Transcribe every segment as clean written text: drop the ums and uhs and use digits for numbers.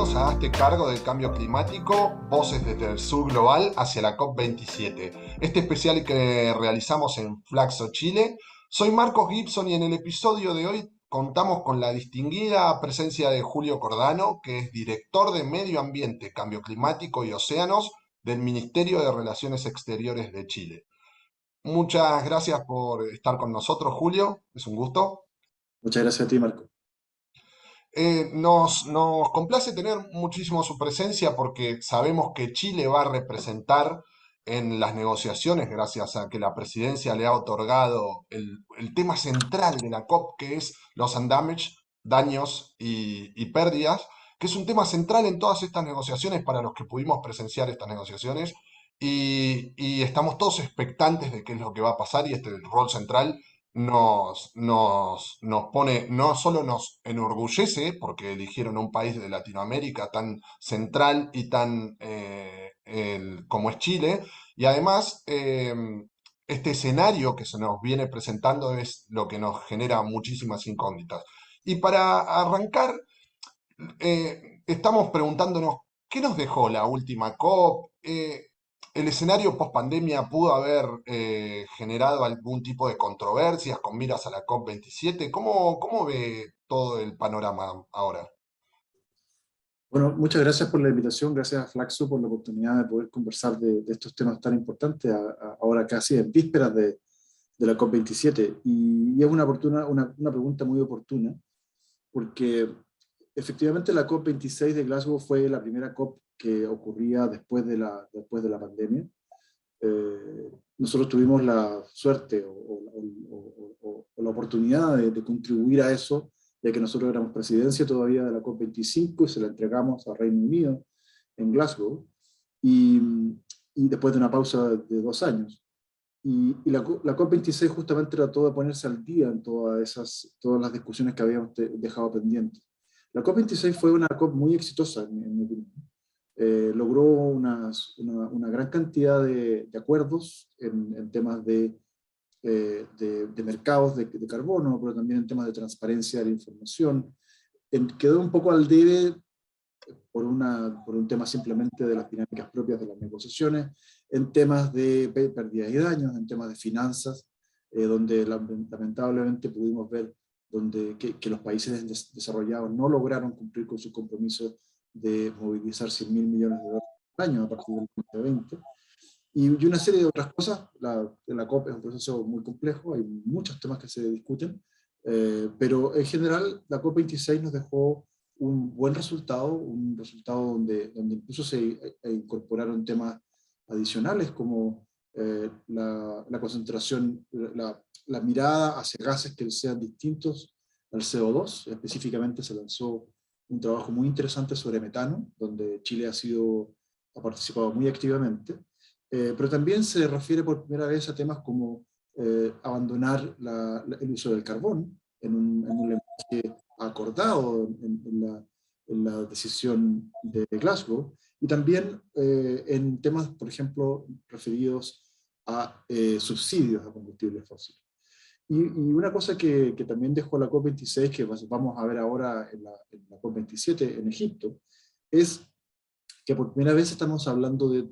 Bienvenidos a Hazte Cargo del Cambio Climático, voces desde el sur global hacia la COP27. Este especial que realizamos en Flaxo, Chile. Soy Marcos Gibson y en el episodio de hoy contamos con la distinguida presencia de Julio Cordano, que es director de Medio Ambiente, Cambio Climático y Océanos del Ministerio de Relaciones Exteriores de Chile. Muchas gracias por estar con nosotros, Julio. Es un gusto. Muchas gracias a ti, Marco. Nos complace tener muchísimo su presencia porque sabemos que Chile va a representar en las negociaciones, gracias a que la presidencia le ha otorgado el tema central de la COP, que es los undamaged, daños y pérdidas, que es un tema central en todas estas negociaciones para los que pudimos presenciar estas negociaciones. Y estamos todos expectantes de qué es lo que va a pasar y este rol central nos pone, no solo nos enorgullece, porque eligieron un país de Latinoamérica tan central y tan como es Chile, y además este escenario que se nos viene presentando es lo que nos genera muchísimas incógnitas. Y para arrancar, estamos preguntándonos, ¿qué nos dejó la última COP? ¿El escenario post pandemia pudo haber generado algún tipo de controversias con miras a la COP27? ¿Cómo ve todo el panorama ahora? Bueno, muchas gracias por la invitación, gracias a Flaxo por la oportunidad de poder conversar de estos temas tan importantes ahora casi en vísperas de la COP27. Y es una pregunta muy oportuna, porque efectivamente la COP26 de Glasgow fue la primera COP que ocurría después de la pandemia. Nosotros tuvimos la suerte o la oportunidad de contribuir a eso, ya que nosotros éramos presidencia todavía de la COP25 y se la entregamos al Reino Unido en Glasgow, y, y después de una pausa de 2 años. Y la COP26 justamente trató de ponerse al día en todas las discusiones que habíamos dejado pendientes. La COP26 fue una COP muy exitosa, en mi opinión. Logró una gran cantidad de acuerdos en temas de mercados de carbono, pero también en temas de transparencia de la información. Quedó un poco al debe por un tema simplemente de las dinámicas propias de las negociaciones, en temas de pérdidas y daños, en temas de finanzas, donde lamentablemente pudimos ver que los países desarrollados no lograron cumplir con su compromiso de movilizar 100.000 millones de dólares al año a partir del 2020. Y una serie de otras cosas. La COP es un proceso muy complejo, hay muchos temas que se discuten, pero en general la COP26 nos dejó un buen resultado, un resultado donde incluso se incorporaron temas adicionales como la concentración, la mirada hacia gases que sean distintos al CO2. Específicamente se lanzó un trabajo muy interesante sobre metano, donde Chile ha participado muy activamente. Pero también se refiere por primera vez a temas como abandonar el uso del carbón en un lenguaje acordado en la decisión de Glasgow, y también en temas, por ejemplo, referidos a subsidios a combustibles fósiles. Y una cosa que también dejó la COP26, que vamos a ver ahora en la COP27 en Egipto, es que por primera vez estamos hablando de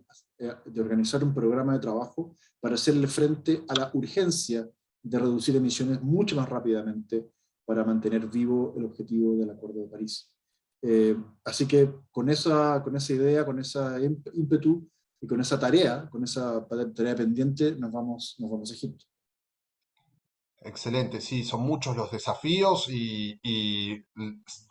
organizar un programa de trabajo para hacerle frente a la urgencia de reducir emisiones mucho más rápidamente para mantener vivo el objetivo del Acuerdo de París. Así que con esa idea, con esa ímpetu y con esa tarea pendiente, nos vamos a Egipto. Excelente, sí, son muchos los desafíos y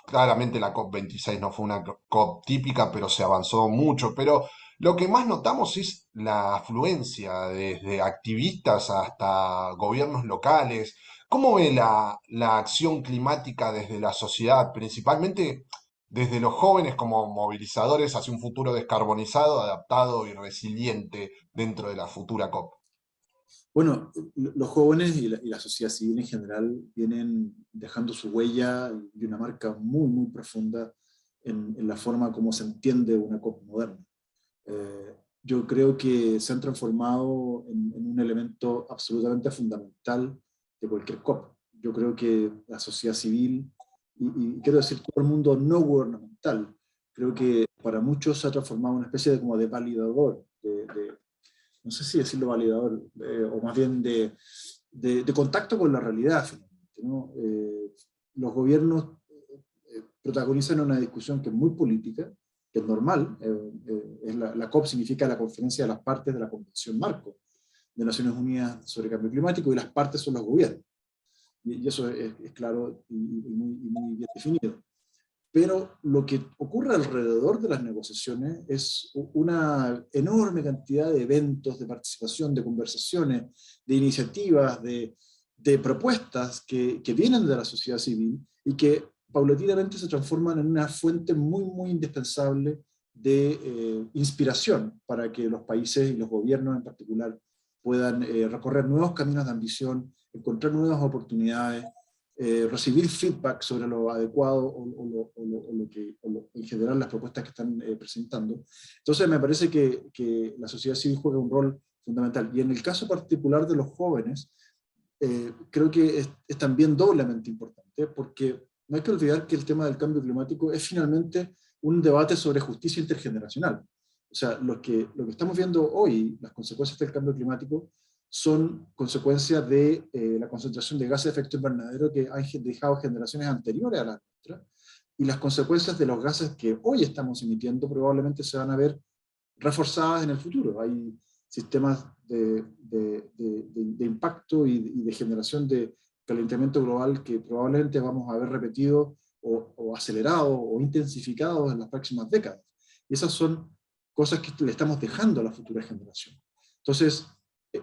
claramente la COP26 no fue una COP típica, pero se avanzó mucho. Pero lo que más notamos es la afluencia desde activistas hasta gobiernos locales. ¿Cómo ve la acción climática desde la sociedad, principalmente desde los jóvenes como movilizadores hacia un futuro descarbonizado, adaptado y resiliente dentro de la futura COP? Bueno, los jóvenes y la sociedad civil en general vienen dejando su huella y una marca muy, muy profunda en la forma como se entiende una COP moderna. Yo creo que se han transformado en un elemento absolutamente fundamental de cualquier COP. Yo creo que la sociedad civil, y quiero decir todo el mundo no gubernamental, creo que para muchos se ha transformado en una especie de, como de validador, no sé si decirlo validador, o más bien de contacto con la realidad, finalmente, ¿no? Los gobiernos protagonizan una discusión que es muy política, que es normal. La COP significa la Conferencia de las Partes de la Convención Marco de Naciones Unidas sobre Cambio Climático, y las partes son los gobiernos. Y eso es claro y muy bien definido. Pero lo que ocurre alrededor de las negociaciones es una enorme cantidad de eventos, de participación, de conversaciones, de iniciativas, de propuestas que vienen de la sociedad civil y que paulatinamente se transforman en una fuente muy, muy indispensable de inspiración para que los países y los gobiernos en particular puedan recorrer nuevos caminos de ambición, encontrar nuevas oportunidades, recibir feedback sobre lo adecuado o en general las propuestas que están presentando. Entonces me parece que la sociedad civil juega un rol fundamental. Y en el caso particular de los jóvenes, creo que es también doblemente importante, porque no hay que olvidar que el tema del cambio climático es finalmente un debate sobre justicia intergeneracional. O sea, lo que estamos viendo hoy, las consecuencias del cambio climático, son consecuencias de la concentración de gases de efecto invernadero que han dejado generaciones anteriores a la nuestra, y las consecuencias de los gases que hoy estamos emitiendo probablemente se van a ver reforzadas en el futuro. Hay sistemas de impacto y de generación de calentamiento global que probablemente vamos a ver repetidos o acelerados o intensificados en las próximas décadas. Y esas son cosas que le estamos dejando a la futura generación. Entonces,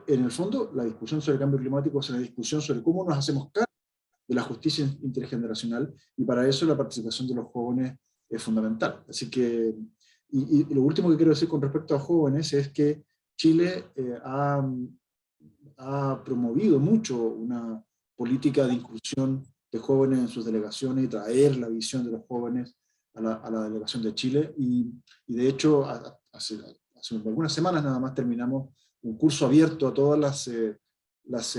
en el fondo, la discusión sobre el cambio climático es una discusión sobre cómo nos hacemos cargo de la justicia intergeneracional, y para eso la participación de los jóvenes es fundamental. Así que, y lo último que quiero decir con respecto a jóvenes es que Chile ha promovido mucho una política de inclusión de jóvenes en sus delegaciones y traer la visión de los jóvenes a la delegación de Chile. Y de hecho, hace algunas semanas nada más terminamos un curso abierto a todas los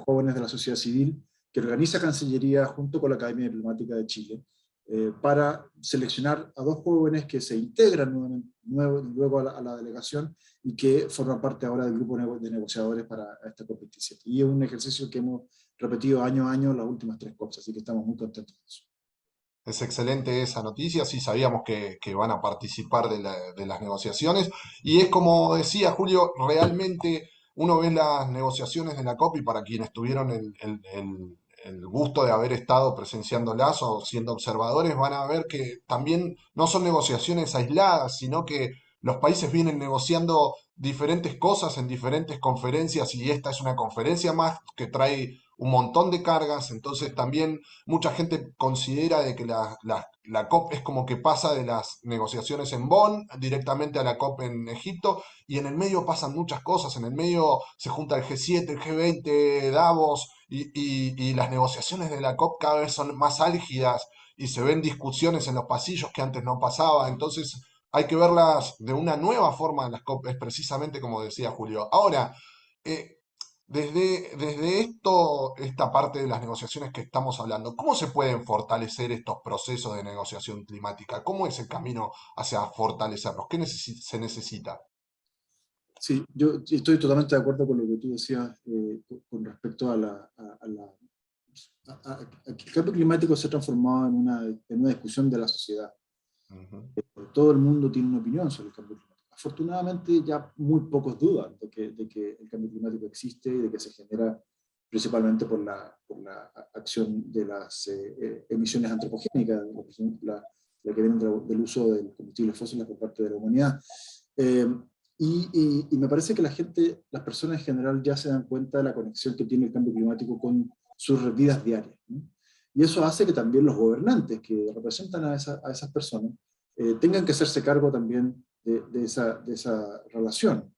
jóvenes de la sociedad civil que organiza Cancillería junto con la Academia Diplomática de Chile, para seleccionar a 2 jóvenes que se integran luego a la delegación y que forman parte ahora del grupo de negociadores para esta COP27. Y es un ejercicio que hemos repetido año a año las últimas 3 COPs, así que estamos muy contentos de eso. Es excelente esa noticia, sí sabíamos que van a participar de las negociaciones y es como decía Julio, realmente uno ve las negociaciones de la COP y para quienes tuvieron el gusto de haber estado presenciándolas o siendo observadores, van a ver que también no son negociaciones aisladas, sino que los países vienen negociando diferentes cosas en diferentes conferencias y esta es una conferencia más que trae un montón de cargas, entonces también mucha gente considera de que la COP es como que pasa de las negociaciones en Bonn directamente a la COP en Egipto, y en el medio pasan muchas cosas, en el medio se junta el G7, el G20, Davos, y las negociaciones de la COP cada vez son más álgidas y se ven discusiones en los pasillos que antes no pasaba, entonces hay que verlas de una nueva forma, las COP, es precisamente como decía Julio. Ahora, eh, desde esta parte de las negociaciones que estamos hablando, ¿cómo se pueden fortalecer estos procesos de negociación climática? ¿Cómo es el camino hacia fortalecerlos? ¿Qué se necesita? Sí, yo estoy totalmente de acuerdo con lo que tú decías con respecto a que el cambio climático se ha transformado en una discusión de la sociedad. Ujú. Todo el mundo tiene una opinión sobre el cambio climático. Afortunadamente ya muy pocos dudan de que el cambio climático existe y de que se genera principalmente por la acción de las emisiones antropogénicas, la que vienen del uso del combustible fósil por parte de la humanidad. Eh, y me parece que las personas en general ya se dan cuenta de la conexión que tiene el cambio climático con sus vidas diarias, ¿no? Y eso hace que también los gobernantes que representan a esas personas tengan que hacerse cargo también de esa relación.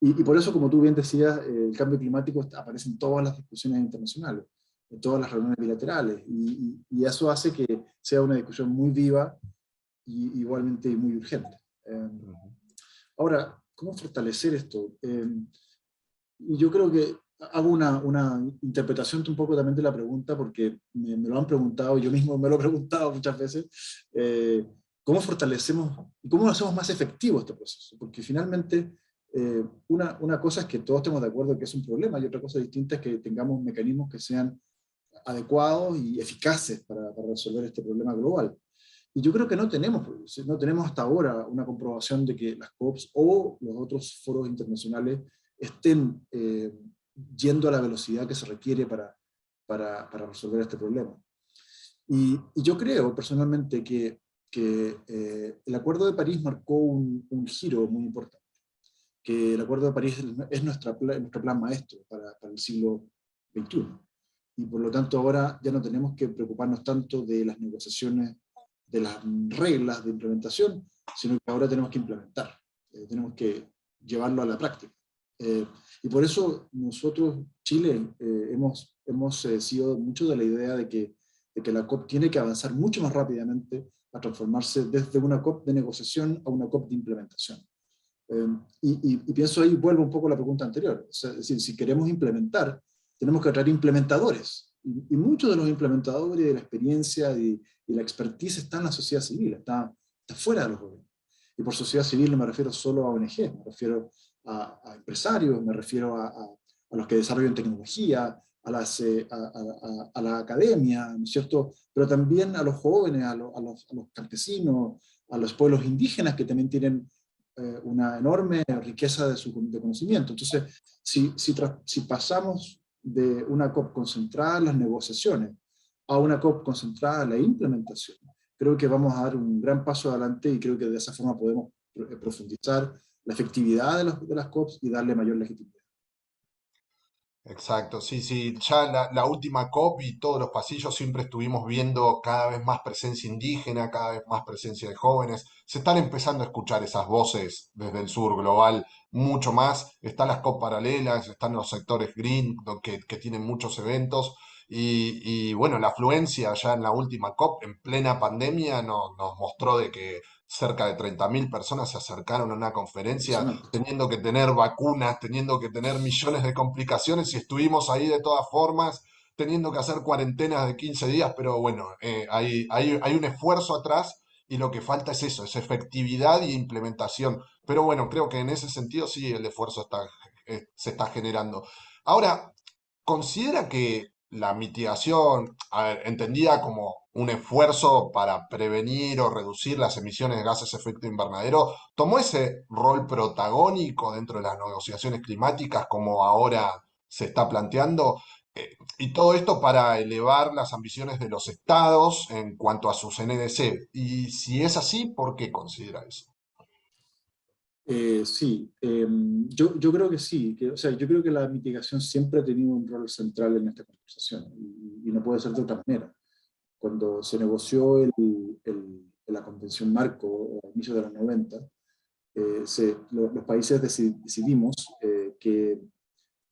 Y por eso, como tú bien decías, el cambio climático aparece en todas las discusiones internacionales, en todas las reuniones bilaterales, y eso hace que sea una discusión muy viva y igualmente muy urgente. Ujú. Ahora, ¿cómo fortalecer esto? Y yo creo que hago una interpretación un poco también de la pregunta, porque me lo han preguntado, yo mismo me lo he preguntado muchas veces. ¿cómo fortalecemos y cómo hacemos más efectivo este proceso? Porque finalmente una cosa es que todos estemos de acuerdo que es un problema y otra cosa distinta es que tengamos mecanismos que sean adecuados y eficaces para resolver este problema global. Y yo creo que no tenemos hasta ahora una comprobación de que las COPs o los otros foros internacionales estén yendo a la velocidad que se requiere para resolver este problema. Y yo creo personalmente que el Acuerdo de París marcó un giro muy importante, que el Acuerdo de París es nuestro plan maestro para el siglo XXI. Y por lo tanto ahora ya no tenemos que preocuparnos tanto de las negociaciones, de las reglas de implementación, sino que ahora tenemos que implementar, tenemos que llevarlo a la práctica. Y por eso nosotros, Chile, hemos sido mucho de la idea de que la COP tiene que avanzar mucho más rápidamente a transformarse desde una COP de negociación a una COP de implementación. Y pienso ahí, vuelvo un poco a la pregunta anterior, o sea, es decir, si queremos implementar, tenemos que atraer implementadores, y muchos de los implementadores de la experiencia y la expertise está en la sociedad civil, está fuera de los gobiernos. Y por sociedad civil no me refiero solo a ONG, me refiero a empresarios, me refiero a los que desarrollan tecnología, a la academia, ¿no es cierto? Pero también a los jóvenes, a los campesinos, a los pueblos indígenas que también tienen una enorme riqueza de conocimiento. Entonces, si pasamos de una COP concentrada en las negociaciones a una COP concentrada en la implementación, creo que vamos a dar un gran paso adelante y creo que de esa forma podemos profundizar la efectividad de las COPs y darle mayor legitimidad. Exacto, sí, sí, ya la última COP y todos los pasillos siempre estuvimos viendo cada vez más presencia indígena, cada vez más presencia de jóvenes. Se están empezando a escuchar esas voces desde el sur global mucho más. Están las COP paralelas, están los sectores green que tienen muchos eventos. Y bueno, la afluencia ya en la última COP, en plena pandemia, nos mostró de que cerca de 30.000 personas se acercaron a una conferencia Impresionante. teniendo que tener vacunas, teniendo que tener millones de complicaciones y estuvimos ahí de todas formas, teniendo que hacer cuarentenas de 15 días, pero bueno, hay un esfuerzo atrás y lo que falta es eso, es efectividad y implementación. Pero bueno, creo que en ese sentido sí el esfuerzo se está generando. Ahora, ¿considera que la mitigación, a ver, entendida como un esfuerzo para prevenir o reducir las emisiones de gases de efecto invernadero, tomó ese rol protagónico dentro de las negociaciones climáticas como ahora se está planteando? Y todo esto para elevar las ambiciones de los estados en cuanto a sus NDC. Y si es así, ¿por qué considera eso? Sí, yo creo que sí, o sea, yo creo que la mitigación siempre ha tenido un rol central en esta conversación y no puede ser de otra manera. Cuando se negoció la Convención Marco a inicios de los 90, los países decidimos que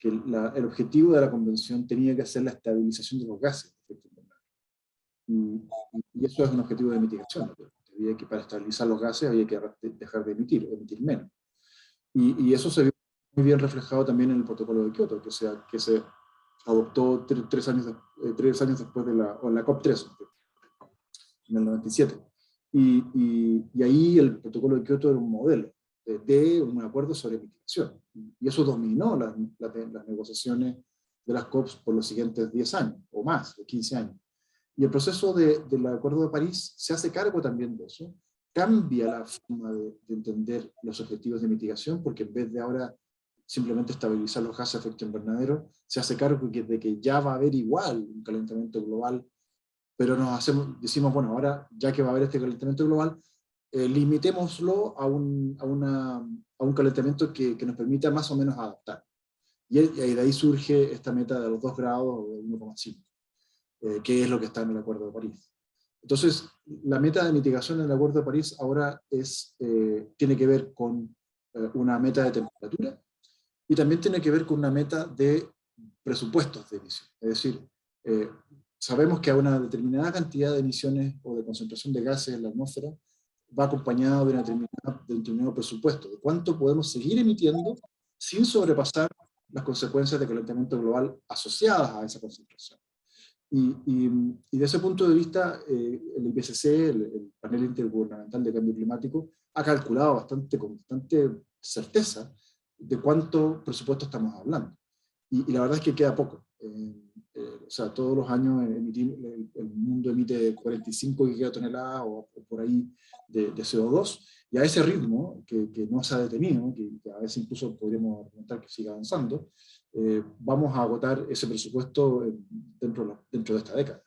el objetivo de la Convención tenía que ser la estabilización de los gases de efecto invernadero. Y eso es un objetivo de mitigación. Había que, para estabilizar los gases había que dejar de emitir menos. Y eso se vio muy bien reflejado también en el protocolo de Kioto, que se adoptó 3 años, 3 años después o en la COP3, en el 97. Y ahí el protocolo de Kioto era un modelo de un acuerdo sobre mitigación. Y eso dominó las negociaciones de las COPs por los siguientes 10 años, o más, o 15 años. Y el proceso del Acuerdo de París se hace cargo también de eso, cambia la forma de entender los objetivos de mitigación, porque en vez de ahora simplemente estabilizar los gases de efecto invernadero, se hace cargo de que ya va a haber igual un calentamiento global, pero decimos, bueno, ahora ya que va a haber este calentamiento global, limitémoslo a un calentamiento que nos permita más o menos adaptar. Y de ahí surge esta meta de los 2 grados o de 1,5, que es lo que está en el Acuerdo de París. Entonces, la meta de mitigación en el Acuerdo de París ahora tiene que ver con una meta de temperatura y también tiene que ver con una meta de presupuestos de emisión. Es decir, eh, sabemos que a una determinada cantidad de emisiones o de concentración de gases en la atmósfera va acompañado de un determinado presupuesto, de cuánto podemos seguir emitiendo sin sobrepasar las consecuencias de calentamiento global asociadas a esa concentración. Y de ese punto de vista, el IPCC, el Panel Intergubernamental de Cambio Climático, ha calculado con bastante certeza de cuánto presupuesto estamos hablando. Y la verdad es que queda poco. O sea, todos los años el mundo emite 45 gigatoneladas o por ahí de CO2, y a ese ritmo, que no se ha detenido, que a veces incluso podríamos argumentar que siga avanzando, vamos a agotar ese presupuesto dentro de esta década.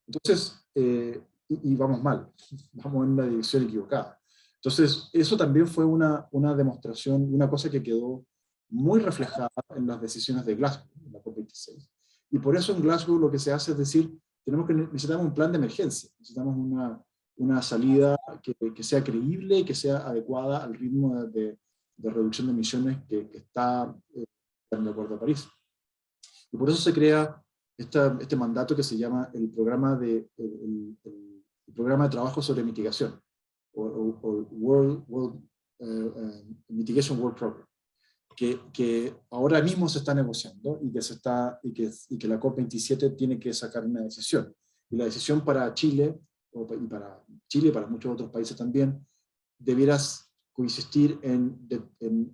Entonces, y vamos mal, vamos en una dirección equivocada. Entonces, eso también fue una demostración, una cosa que quedó muy reflejada en las decisiones de Glasgow, en la COP26. Y por eso en Glasgow lo que se hace es decir, necesitamos un plan de emergencia, necesitamos una salida que sea creíble y que sea adecuada al ritmo de reducción de emisiones que está en el Acuerdo de París. Y por eso se crea este mandato que se llama el programa el programa de trabajo sobre mitigación, o Mitigation World Program, que ahora mismo se está negociando y que la COP27 tiene que sacar una decisión. Y la decisión para Chile, y para muchos otros países también, debieras consistir en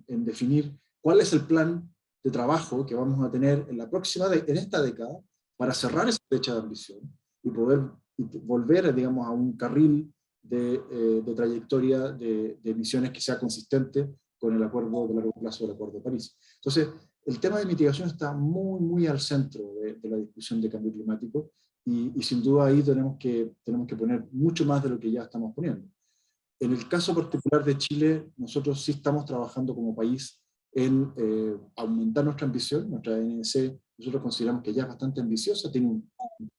definir cuál es el plan de trabajo que vamos a tener en esta década para cerrar esa brecha de ambición y poder volver, digamos, a un carril de trayectoria de emisiones que sea consistente con el acuerdo de largo plazo del Acuerdo de París. Entonces, el tema de mitigación está muy, muy al centro de la discusión de cambio climático y sin duda ahí tenemos que poner mucho más de lo que ya estamos poniendo. En el caso particular de Chile, nosotros sí estamos trabajando como país en aumentar nuestra ambición. Nuestra NDC, nosotros consideramos que ya es bastante ambiciosa, tiene un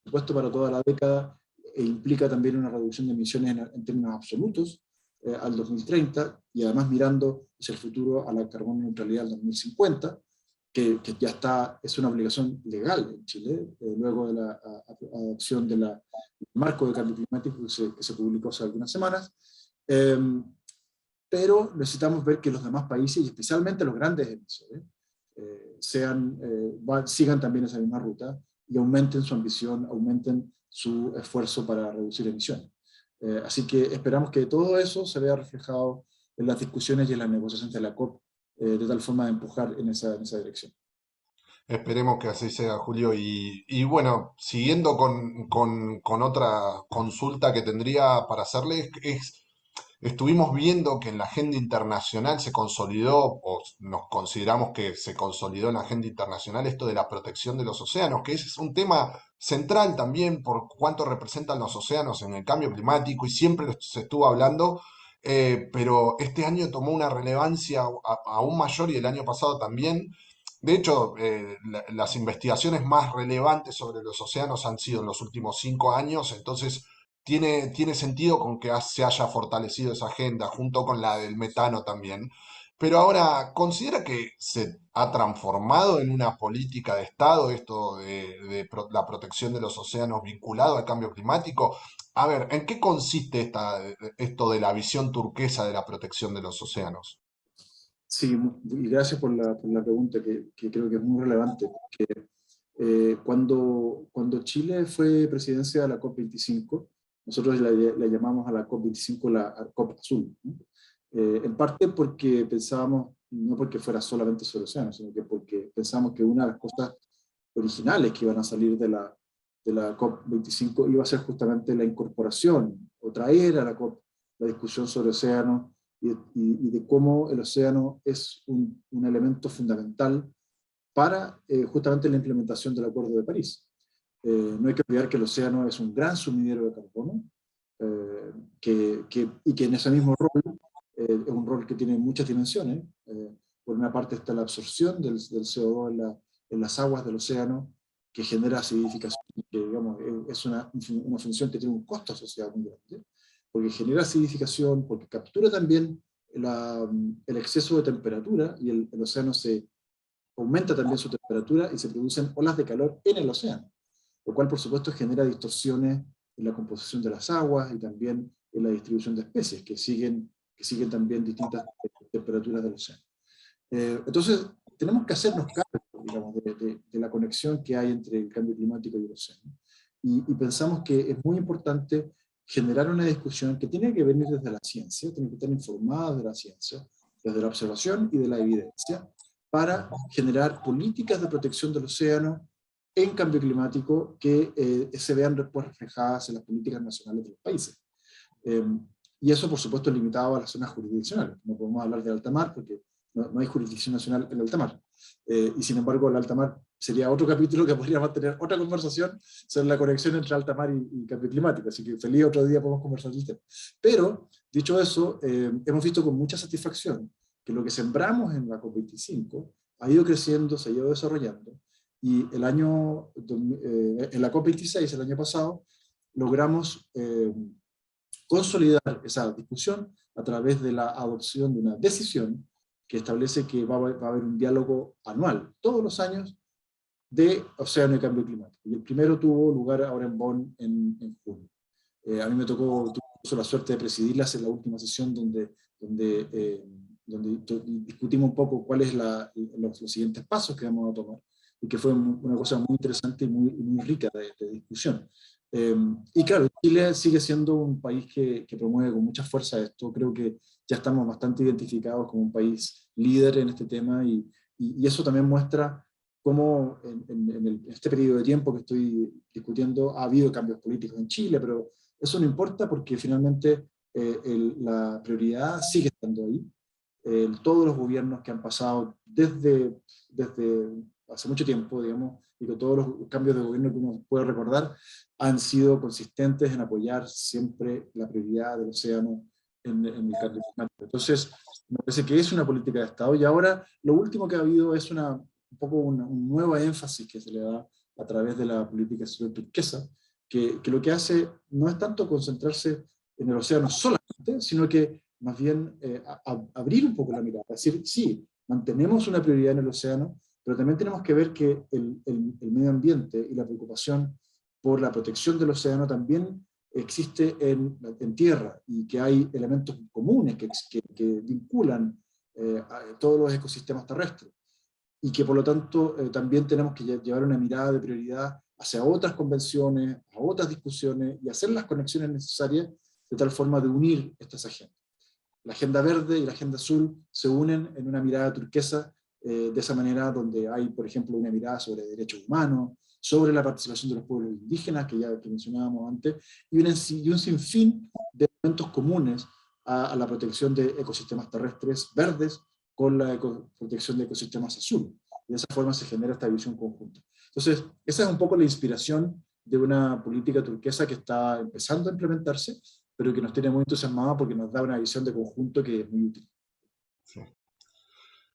presupuesto para toda la década e implica también una reducción de emisiones en términos absolutos al 2030, y además mirando hacia el futuro a la carbono neutralidad al 2050, que ya es una obligación legal en Chile, luego de la adopción del marco de cambio climático que se publicó hace algunas semanas. Pero necesitamos ver que los demás países, y especialmente los grandes emisores, sigan también esa misma ruta y aumenten su ambición, aumenten su esfuerzo para reducir emisiones. Así que esperamos que todo eso se vea reflejado en las discusiones y en las negociaciones de la COP, de tal forma de empujar en esa dirección. Esperemos que así sea, Julio. Y bueno, siguiendo con otra consulta que tendría para hacerle, estuvimos viendo que en la agenda internacional se consolidó, o nos consideramos que se consolidó en la agenda internacional esto de la protección de los océanos, que es un tema central también por cuánto representan los océanos en el cambio climático y siempre se estuvo hablando, pero este año tomó una relevancia aún mayor y el año pasado también. De hecho, las investigaciones más relevantes sobre los océanos han sido en los últimos 5 años, entonces tiene sentido con que se haya fortalecido esa agenda, junto con la del metano también. Pero ahora, ¿considera que se ha transformado en una política de Estado esto la protección de los océanos vinculado al cambio climático? A ver, ¿en qué consiste esto de la visión turquesa de la protección de los océanos? Sí, y gracias por la pregunta que creo que es muy relevante. Cuando Chile fue presidencia de la COP25, nosotros la llamamos a la COP25 la COP Azul, ¿no? En parte porque pensábamos, no porque fuera solamente sobre océanos, sino que porque pensábamos que una de las cosas originales que iban a salir de la COP25 iba a ser justamente la incorporación o traer a la COP la discusión sobre océanos y de cómo el océano es un elemento fundamental para justamente la implementación del Acuerdo de París. No hay que olvidar que el océano es un gran sumidero de carbono, y que en ese mismo rol es un rol que tiene muchas dimensiones. Por una parte está la absorción del CO2 en las aguas del océano, que genera acidificación, que digamos, es una función que tiene un costo asociado muy grande, porque genera acidificación, porque captura también el exceso de temperatura, y el océano aumenta también su temperatura y se producen olas de calor en el océano, lo cual por supuesto genera distorsiones en la composición de las aguas y también en la distribución de especies que siguen también distintas temperaturas del océano. Entonces, tenemos que hacernos cargo, digamos, de la conexión que hay entre el cambio climático y el océano. y pensamos que es muy importante generar una discusión que tiene que venir desde la ciencia, tiene que estar informada de la ciencia, desde la observación y de la evidencia, para generar políticas de protección del océano en cambio climático que se vean después reflejadas en las políticas nacionales de los países. Eh, y eso, por supuesto, es limitado a las zonas jurisdiccionales. No podemos hablar de alta mar porque no hay jurisdicción nacional en alta mar. Y sin embargo, el alta mar sería otro capítulo que podríamos tener otra conversación sobre la conexión entre alta mar y cambio climático. Así que feliz otro día podemos conversar del tema. Pero, dicho eso, hemos visto con mucha satisfacción que lo que sembramos en la COP25 ha ido creciendo, se ha ido desarrollando, y en la COP26, el año pasado, logramos consolidar esa discusión a través de la adopción de una decisión que establece que va a haber un diálogo anual, todos los años, de océano y cambio climático. Y el primero tuvo lugar ahora en Bonn en junio. A mí me tuve la suerte de presidirlas en la última sesión donde discutimos un poco cuáles los siguientes pasos que vamos a tomar, y que fue una cosa muy interesante y muy rica de discusión. Y claro, Chile sigue siendo un país que promueve con mucha fuerza esto. Creo que ya estamos bastante identificados como un país líder en este tema, y eso también muestra cómo en este periodo de tiempo que estoy discutiendo ha habido cambios políticos en Chile, pero eso no importa porque finalmente la prioridad sigue estando ahí. Todos los gobiernos que han pasado desde hace mucho tiempo, digamos, y con todos los cambios de gobierno que uno puede recordar, han sido consistentes en apoyar siempre la prioridad del océano en el cambio climático. Entonces, me parece que es una política de Estado, y ahora lo último que ha habido es un poco un nuevo énfasis que se le da a través de la política exterior turquesa, que lo que hace no es tanto concentrarse en el océano solamente, sino que más bien abrir un poco la mirada, es decir, sí, mantenemos una prioridad en el océano, pero también tenemos que ver que el medio ambiente y la preocupación por la protección del océano también existe en tierra, y que hay elementos comunes que vinculan a todos los ecosistemas terrestres, y que por lo tanto también tenemos que llevar una mirada de prioridad hacia otras convenciones, a otras discusiones, y hacer las conexiones necesarias de tal forma de unir estas agendas. La agenda verde y la agenda azul se unen en una mirada turquesa, de esa manera, donde hay, por ejemplo, una mirada sobre derechos humanos, sobre la participación de los pueblos indígenas, que mencionábamos antes, y un sinfín de elementos comunes a la protección de ecosistemas terrestres verdes con la protección de ecosistemas azul. Y de esa forma se genera esta visión conjunta. Entonces, esa es un poco la inspiración de una política turquesa que está empezando a implementarse, pero que nos tiene muy entusiasmados porque nos da una visión de conjunto que es muy útil. Sí.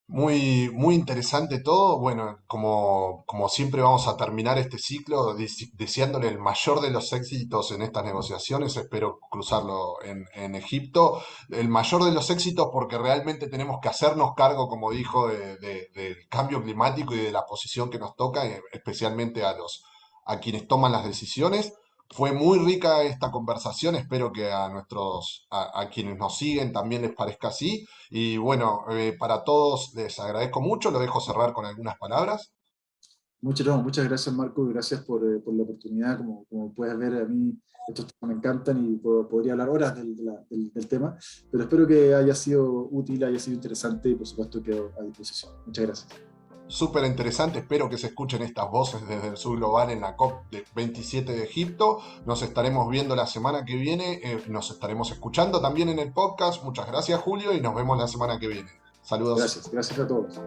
Muy, muy interesante todo. Bueno, como siempre vamos a terminar este ciclo deseándole el mayor de los éxitos en estas negociaciones. Espero cruzarlo en Egipto. El mayor de los éxitos porque realmente tenemos que hacernos cargo, como dijo, del cambio climático y de la posición que nos toca, especialmente a quienes toman las decisiones. Fue muy rica esta conversación. Espero que a quienes nos siguen también les parezca así. Y bueno, para todos les agradezco mucho, lo dejo cerrar con algunas palabras. Muchas gracias, Marco, y gracias por la oportunidad. Como puedes ver, a mí estos temas me encantan y podría hablar horas del tema, pero espero que haya sido útil, haya sido interesante, y por supuesto quedo a disposición. Muchas gracias. Súper interesante, espero que se escuchen estas voces desde el sur global en la COP27 de Egipto. Nos estaremos viendo la semana que viene, nos estaremos escuchando también en el podcast. Muchas gracias, Julio, y nos vemos la semana que viene. Saludos. Gracias a todos.